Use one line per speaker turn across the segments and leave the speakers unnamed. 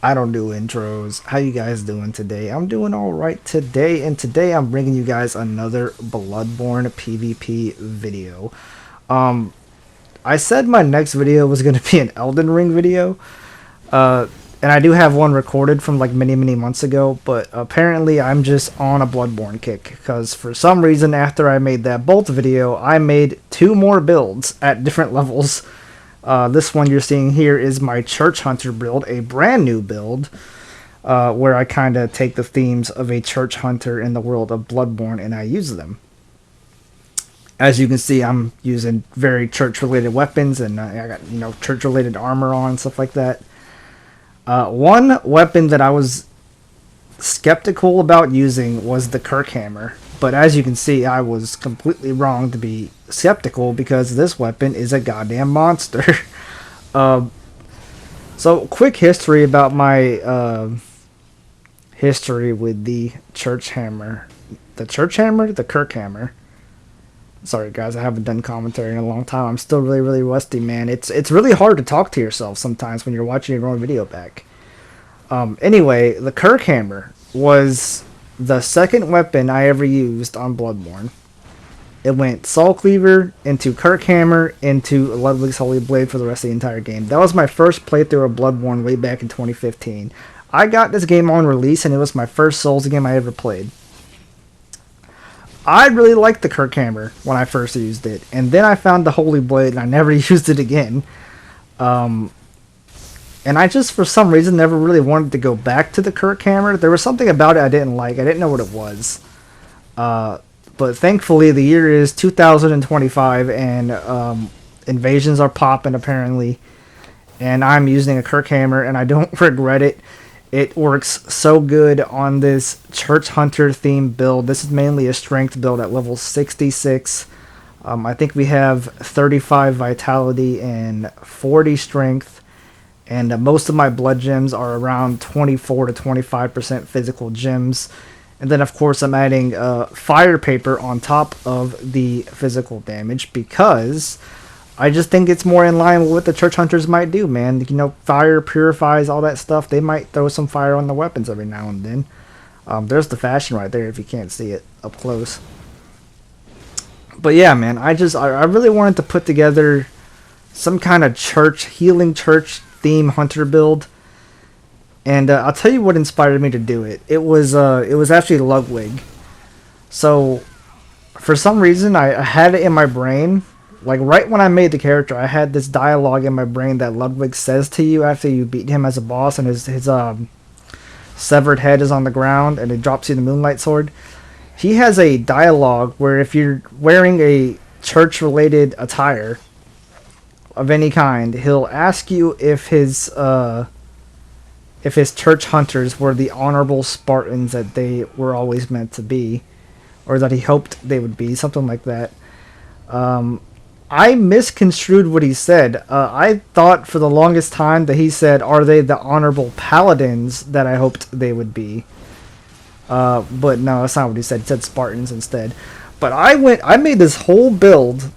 I don't do intros. How you guys doing today? I'm doing all right today, and today I'm bringing you guys another Bloodborne PvP video. Um, I said my next video was going to be an Elden Ring video, uh, and I do have one recorded from like many months ago, but apparently I'm just on a Bloodborne kick, because for some reason after I made that Bolt video, I made two more builds at different levels. This one you're seeing here is my Church Hunter build, a brand new build, where I kind of take the themes of a Church Hunter in the world of Bloodborne and I use them. As you can see, I'm using very church-related weapons, and I got, church-related armor on and stuff like that. One weapon that I was skeptical about using was the Kirkhammer, but as you can see, I was completely wrong to be skeptical because this weapon is a goddamn monster. So, quick history about my history with the Church Hammer. The Church Hammer? The Kirkhammer. Sorry guys, I haven't done commentary in a long time. I'm still really rusty, man. It's really hard to talk to yourself sometimes when you're watching your own video back. Anyway, the Kirkhammer was the second weapon I ever used on Bloodborne. It went Soul Cleaver into Kirkhammer into Ludwig's Holy Blade for the rest of the entire game. That was my first playthrough of Bloodborne way back in 2015. I got this game on release and it was my first Souls game I ever played. I really liked the Kirkhammer when I first used it, and then I found the Holy Blade and I never used it again. And I just, for some reason, never really wanted to go back to the Kirkhammer. There was something about it I didn't like. I didn't know what it was. But thankfully, the year is 2025, and invasions are popping, apparently. And I'm using a Kirkhammer, and I don't regret it. It works so good on this Church Hunter themed build. This is mainly a strength build at level 66. I think we have 35 vitality and 40 strength. And most of my blood gems are around 24 to 25% physical gems. And then, of course, I'm adding fire paper on top of the physical damage because I just think it's more in line with what the Church Hunters might do, man. You know, fire purifies all that stuff. They might throw some fire on the weapons every now and then. There's the fashion right there if you can't see it up close. But yeah, man, I really wanted to put together some kind of healing church theme hunter build, and I'll tell you what inspired me to do it. It was actually Ludwig. So for some reason I had it in my brain, like right when I made the character, I had this dialogue in my brain that Ludwig says to you after you beat him as a boss, and his severed head is on the ground, and it drops you the Moonlight Sword. He has a dialogue where if you're wearing a church-related attire of any kind, he'll ask you if his church hunters were the honorable Spartans that they were always meant to be, or that he hoped they would be, something like that. I misconstrued what he said. I thought for the longest time that he said, "Are they the honorable paladins that I hoped they would be?" But no, that's not what he said. He said Spartans instead. But I made this whole build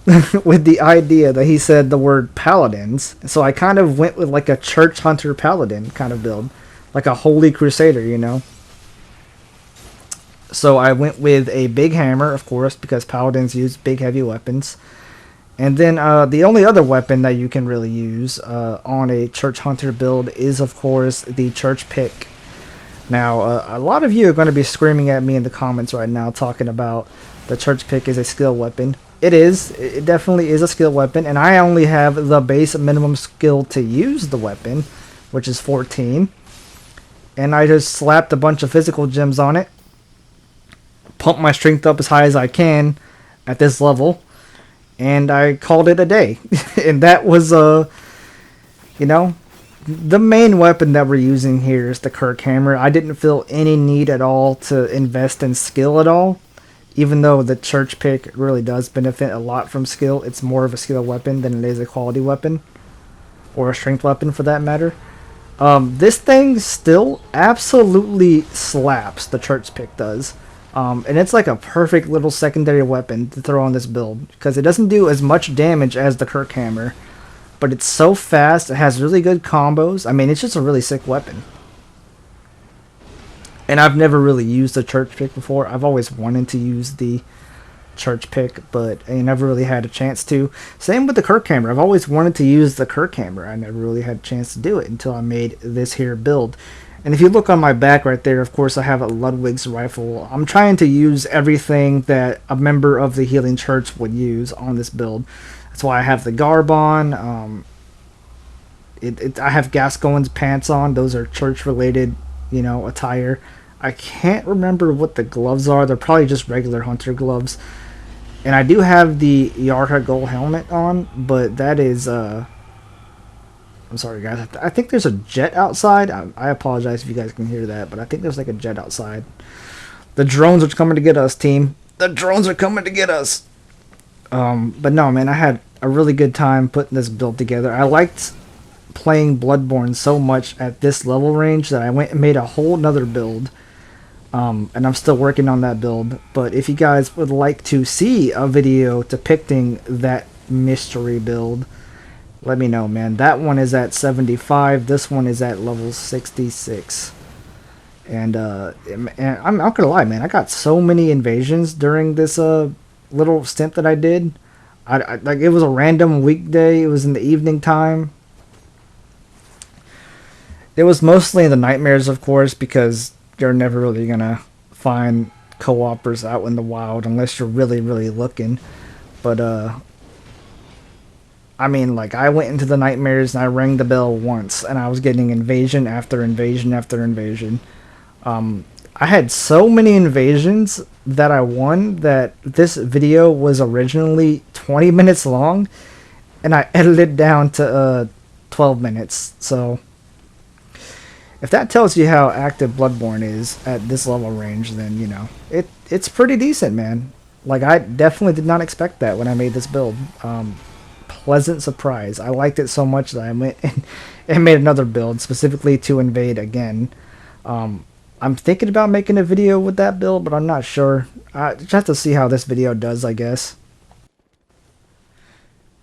with the idea that he said the word paladins. So I kind of went with like a Church Hunter paladin kind of build. Like a holy crusader, you know. So I went with a big hammer, of course, because paladins use big heavy weapons. And then the only other weapon that you can really use on a Church Hunter build is, of course, the Church Pick. Now, a lot of you are going to be screaming at me in the comments right now talking about the Church Pick is a skill weapon. It is. It definitely is a skill weapon, and I only have the base minimum skill to use the weapon, which is 14. And I just slapped a bunch of physical gems on it, pumped my strength up as high as I can at this level, and I called it a day. And that was, the main weapon that we're using here is the Kirkhammer. I didn't feel any need at all to invest in skill at all. Even though the Church Pick really does benefit a lot from skill, it's more of a skill weapon than it is a quality weapon. Or a strength weapon for that matter. This thing still absolutely slaps, the Church Pick does. And it's like a perfect little secondary weapon to throw on this build. Because it doesn't do as much damage as the Kirkhammer. But it's so fast, it has really good combos. I mean, it's just a really sick weapon. And I've never really used the church pick before. I've always wanted to use the church pick, but I never really had a chance to. Same with the Kirkhammer. I've always wanted to use the Kirkhammer. I never really had a chance to do it until I made this here build. And if you look on my back right there, of course I have a Ludwig's rifle. I'm trying to use everything that a member of the Healing Church would use on this build. That's why I have the garb on. I have Gascoigne's pants on. Those are church-related, attire. I can't remember what the gloves are. They're probably just regular hunter gloves. And I do have the Yarha gold helmet on, but that is, I'm sorry guys, I think there's a jet outside. I apologize if you guys can hear that, but I think there's like a jet outside. The drones are coming to get us, team. The drones are coming to get us. But no, man, I had a really good time putting this build together. I liked playing Bloodborne so much at this level range that I went and made a whole nother build. And I'm still working on that build. But if you guys would like to see a video depicting that mystery build, let me know, man. That one is at 75. This one is at level 66. And I'm not gonna lie, man. I got so many invasions during this little stint that I did. I like, it was a random weekday. It was in the evening time. It was mostly in the nightmares, of course, because you're never really gonna find co-opers out in the wild unless you're really, really looking. But I mean, like, I went into the nightmares and I rang the bell once, and I was getting invasion after invasion after invasion. I had so many invasions that I won that this video was originally 20 minutes long, and I edited it down to 12 minutes. So if that tells you how active Bloodborne is at this level range, then, it's pretty decent, man. Like, I definitely did not expect that when I made this build. Pleasant surprise. I liked it so much that I went and made another build specifically to invade again. I'm thinking about making a video with that build, but I'm not sure. I just have to see how this video does, I guess.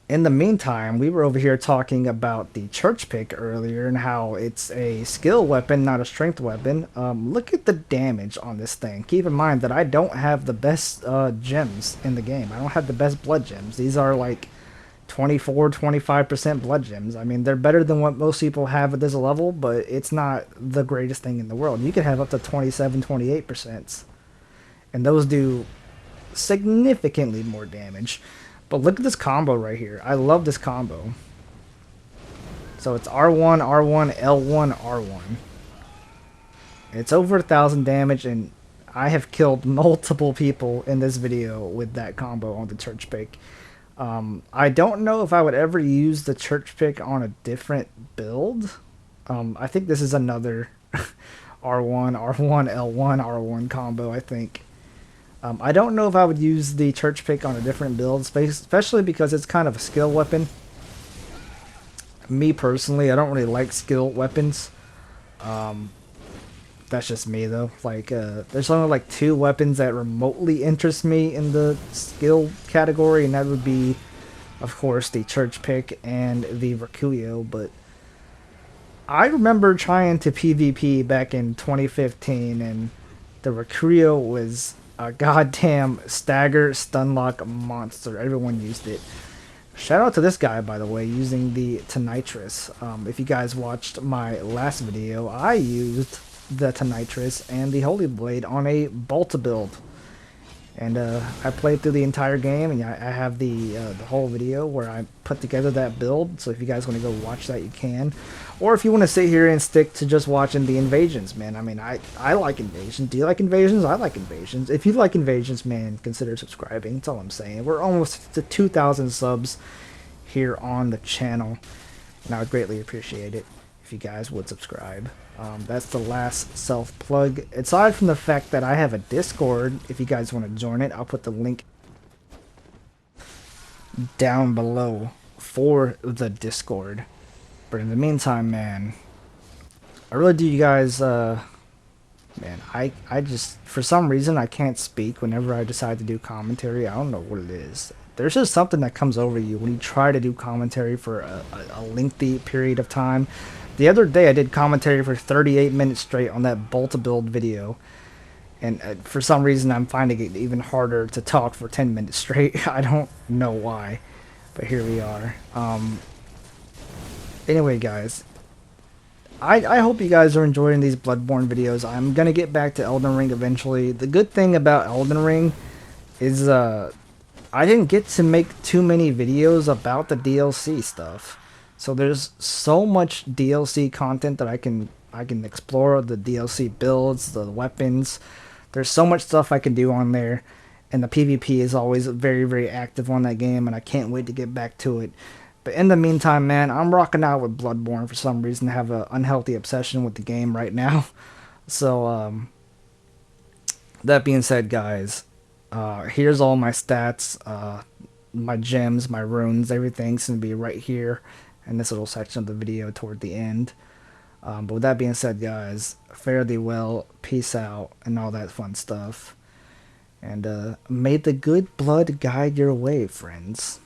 In the meantime, we were over here talking about the church pick earlier and how it's a skill weapon, not a strength weapon. Look at the damage on this thing. Keep in mind that I don't have the best gems in the game. I don't have the best blood gems. These are like 24-25% blood gems. I mean, they're better than what most people have at this level, but it's not the greatest thing in the world. You can have up to 27-28%, and those do significantly more damage. But look at this combo right here. I love this combo. So it's R1, R1, L1, R1. It's over 1,000 damage, and I have killed multiple people in this video with that combo on the church pick. I don't know if I would ever use the church pick on a different build. I think this is another R1, R1, L1, R1 combo, I think. I don't know if I would use the church pick on a different build, especially because it's kind of a skill weapon. Me personally, I don't really like skill weapons. That's just me though. Like, there's only like 2 weapons that remotely interest me in the skill category, and that would be, of course, the church pick and the Recuyo. But I remember trying to PvP back in 2015, and the Recuyo was a goddamn stagger stunlock monster. Everyone used it. Shout out to this guy, by the way, using the Tonitrus. If you guys watched my last video, I used the Tonitrus and the Holy Blade on a Bolta build. And I played through the entire game, and I have the whole video where I put together that build. So if you guys want to go watch that, you can. Or if you want to sit here and stick to just watching the invasions, man. I mean, I like invasions. Do you like invasions? I like invasions. If you like invasions, man, consider subscribing. That's all I'm saying. We're almost to 2,000 subs here on the channel, and I would greatly appreciate it if you guys would subscribe. That's the last self-plug. Aside from the fact that I have a Discord, if you guys want to join it, I'll put the link down below for the Discord. But in the meantime, man, I really do, you guys, man, I just, for some reason, I can't speak whenever I decide to do commentary. I don't know what it is. There's just something that comes over you when you try to do commentary for a lengthy period of time. The other day I did commentary for 38 minutes straight on that Bolt build video, and for some reason I'm finding it even harder to talk for 10 minutes straight. I don't know why, but here we are. Anyway, guys, I hope you guys are enjoying these Bloodborne videos. I'm gonna get back to Elden Ring eventually. The good thing about Elden Ring is I didn't get to make too many videos about the DLC stuff. So there's so much DLC content that I can explore, the DLC builds, the weapons. There's so much stuff I can do on there, and the PvP is always very, very active on that game, and I can't wait to get back to it. But in the meantime, man, I'm rocking out with Bloodborne for some reason. I have an unhealthy obsession with the game right now. So, that being said, guys, here's all my stats, my gems, my runes, everything's going to be right here in this little section of the video toward the end. But with that being said, guys, fare thee well, peace out, and all that fun stuff. And may the good blood guide your way, friends.